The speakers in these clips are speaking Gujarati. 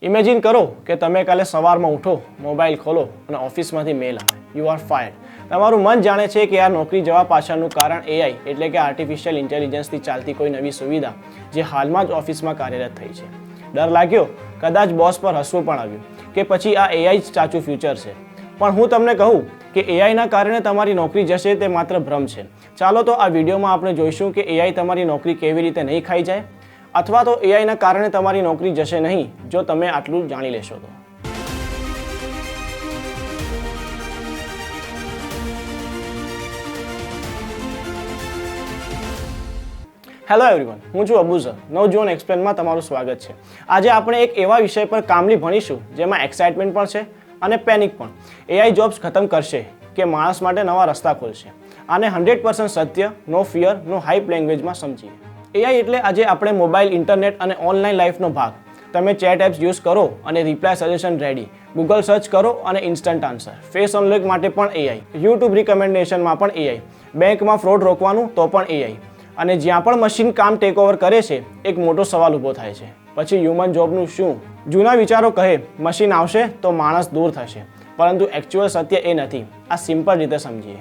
ઇમેજિન કરો કે તમે કાલે સવારમાં ઉઠો, મોબાઈલ ખોલો અને ઓફિસમાંથી મેલ આવે, યુ આર ફાયર્ડ. તમારું મન જાણે છે કે આ નોકરી જવા પાછળનું કારણ એઆઈ એટલે કે આર્ટિફિશિયલ ઇન્ટેલિજન્સથી ચાલતી કોઈ નવી સુવિધા જે હાલમાં જ ઓફિસમાં કાર્યરત થઈ છે. ડર લાગ્યો, કદાચ બોસ પર હસવું પણ આવ્યું કે પછી આ એઆઈ જ સાચું ફ્યુચર છે. પણ હું તમને કહું કે એઆઈના કારણે તમારી નોકરી જશે તે માત્ર ભ્રમ છે. ચાલો તો આ વિડીયોમાં આપણે જોઈશું કે એઆઈ તમારી નોકરી કેવી રીતે નહીં ખાઈ જાય, અથવા તો એઆઈના કારણે તમારી નોકરી જશે નહીં જો તમે આટલું જાણી લેશો તો. હેલો એવરીવન, હું છું અબુઝર. નવજીવન એક્સપ્લેનમાં તમારું સ્વાગત છે. આજે આપણે એક એવા વિષય પર કામલી ભણીશું જેમાં એક્સાઇટમેન્ટ પણ છે અને પેનિક પણ. એઆઈ જોબ્સ ખતમ કરશે કે માણસ માટે નવા રસ્તા ખોલશે? આને 100% સત્ય, નો ફિયર, નો હાઇપ લેંગ્વેજમાં સમજીએ. એઆઈ એટલે આજે આપણે મોબાઈલ, ઇન્ટરનેટ અને ઓનલાઈન લાઈફનો ભાગ. તમે ચેટ એપ્સ યુઝ કરો અને reply suggestion ready, Google search કરો અને ઇન્સ્ટન્ટ આન્સર, ફેસ અનલોક માટે પણ એઆઈ, યુટ્યુબ રિકમેન્ડેશનમાં પણ એઆઈ, બેંકમાં ફ્રોડ રોકવાનું તો પણ એઆઈ. અને જ્યાં પણ મશીન કામ ટેક ઓવર કરે છે, એક મોટો સવાલ ઊભો થાય છે, પછી હ્યુમન જોબનું શું? જૂના વિચારો કહે મશીન આવશે તો માણસ દૂર થશે, પરંતુ એકચ્યુઅલ સત્ય એ નથી. આ સિમ્પલ રીતે સમજીએ.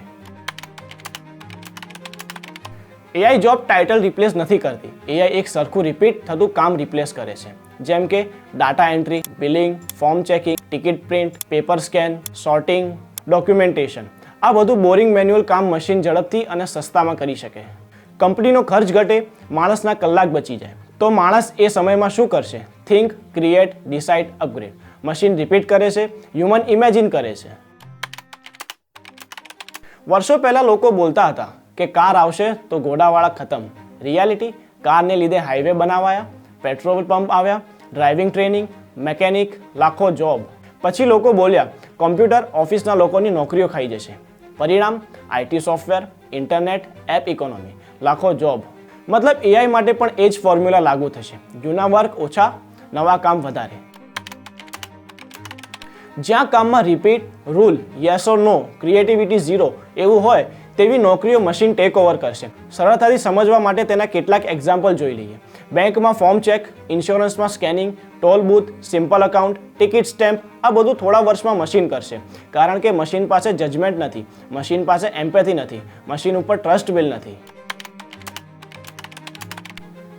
એઆઈ જોબ ટાઇટલ રિપ્લેસ નથી કરતી. એઆઈ એક સરખું રિપીટ થતું કામ રિપ્લેસ કરે છે, જેમ કે data entry, billing, form checking, ticket print, paper scan, sorting, documentation. આ બધું બોરિંગ મેન્યુઅલ કામ મશીન ઝડપથી અને સસ્તામાં કરી શકે. કંપનીનો ખર્ચ ઘટે, માણસના કલાક બચી જાય. તો માણસ એ સમયમાં શું કરશે? Think, create, decide, upgrade. Machine repeat કરે છે, હ્યુમન ઇમેજિન કરે છે. વર્ષો પહેલા લોકો બોલતા હતા કે કાર આવશે તો ઘોડાવાળા ખતમ. રિયાલિટી, કારને લીધે હાઈવે બનાવાયા, પેટ્રોલ પંપ આવ્યા, ડ્રાઇવિંગ ટ્રેનિંગ, મેકેનિક, લાખો જોબ. પછી લોકો બોલ્યા કોમ્પ્યુટર ઓફિસના લોકોની નોકરીઓ ખાઈ જશે. પરિણામ, IT software, internet, app economy, લાખો જોબ. મતલબ એઆઈ માટે પણ એ જ ફોર્મ્યુલા લાગુ થશે. જૂના વર્ક ઓછા, નવા કામ વધારે. જ્યાં કામમાં repeat, rule, yes or no, creativity zero એવું હોય તેવી નોકરીઓ મશીન ટેક ઓવર કરશે. સરળતાથી સમજવા માટે તેના કેટલાક એક્ઝામ્પલ જોઈ લઈએ. બેંકમાં ફોર્મ ચેક, ઇન્સ્યોરન્સમાં scanning, toll booth, simple account, ticket stamp, આ બધું થોડા વર્ષમાં મશીન કરશે. કારણ કે મશીન પાસે જજમેન્ટ નથી, મશીન પાસે એમ્પેથી નથી, મશીન ઉપર ટ્રસ્ટ બિલ નથી.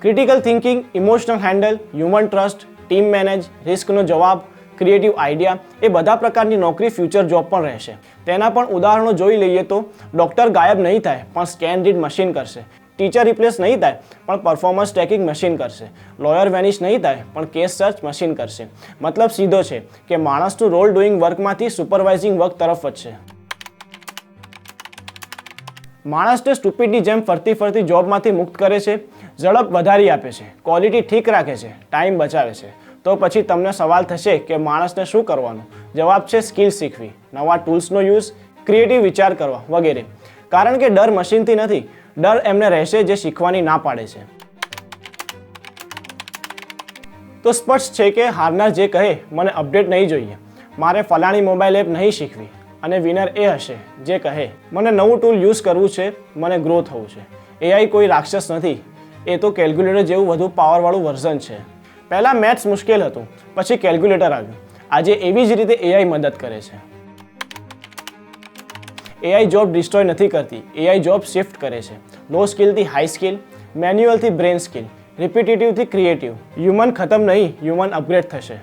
Critical thinking, emotional handle, human trust, team manage, રિસ્કનો જવાબ, ક્રિએટિવ આઈડિયા, એ બધા પ્રકારની નોકરી ફ્યુચર જોબ પણ રહેશે. તેના પણ ઉદાહરણો જોઈ લઈએ તો ડૉક્ટર ગાયબ નહીં થાય પણ સ્કેન રીડ મશીન કરશે. ટીચર રિપ્લેસ નહીં થાય પણ પરફોર્મન્સ ટ્રેકિંગ મશીન કરશે. લોયર વેનિશ નહીં થાય પણ કેસ સર્ચ મશીન કરશે. મતલબ સીધો છે કે માણસનું રોલ ડુઈંગ વર્કમાંથી સુપરવાઇઝિંગ વર્ક તરફ વધશે. માણસને સ્ટુપિડની જેમ ફરતી ફરતી જોબમાંથી મુક્ત કરે છે, ઝડપ વધારી આપે છે, ક્વોલિટી ઠીક રાખે છે, ટાઈમ બચાવે છે. તો પછી તમને સવાલ થશે કે માણસને શું કરવાનું? જવાબ છે સ્કિલ શીખવી, નવા ટૂલ્સનો યુઝ, ક્રિએટિવ વિચાર કરવા વગેરે. કારણ કે ડર મશીનથી નથી, ડર એમને રહેશે જે શીખવાની ના પાડે છે. તો સ્પષ્ટ છે કે હારનાર જે કહે મને અપડેટ નહીં જોઈએ, મારે ફલાણી મોબાઈલ એપ નહીં શીખવી, અને વિનર એ હશે જે કહે મને નવું ટૂલ યુઝ કરવું છે, મને ગ્રો થવું છે. એઆઈ કોઈ રાક્ષસ નથી, એ તો કેલ્ક્યુલેટર જેવું વધુ પાવરવાળું વર્ઝન છે. પહેલાં મેથ્સ મુશ્કેલ હતું, પછી કેલ્ક્યુલેટર આવ્યું. આજે એવી જ રીતે એઆઈ મદદ કરે છે. એઆઈ જોબ ડિસ્ટ્રોય નથી કરતી, એઆઈ જોબ શિફ્ટ કરે છે. લો સ્કિલથી હાઈ સ્કિલ, મેન્યુઅલથી બ્રેન સ્કિલ, રિપીટેટિવથી ક્રિએટિવ. હ્યુમન ખતમ નહીં, હ્યુમન અપગ્રેડ થશે.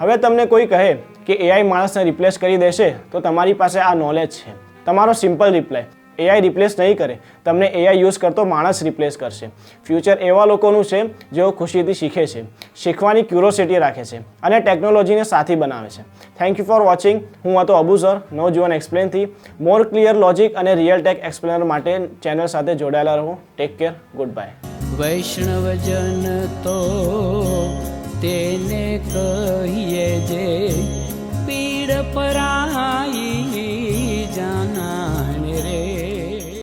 હવે તમને કોઈ કહે કે એઆઈ માણસને રિપ્લેસ કરી દેશે તો તમારી પાસે આ નોલેજ છે. તમારો સિમ્પલ રિપ્લાય, એઆઈ રિપ્લેસ નહીં કરે, તમને એઆઈ યુઝ કરતો માણસ રિપ્લેસ કરશે. ફ્યુચર એવા લોકોનું છે જેઓ ખુશીથી શીખે છે, શીખવાની ક્યુરોસિટી રાખે છે અને ટેકનોલોજીને સાથી બનાવે છે. Thank you for watching. હું હતો અબુઝર, નવજીવન એક્સપ્લેનથી. મોર ક્લિયર લોજિક અને રિયલ ટેક એક્સપ્લેનર માટે ચેનલ સાથે જોડાયેલા રહો. Take care, good bye. વૈષ્ણવજન તો તેને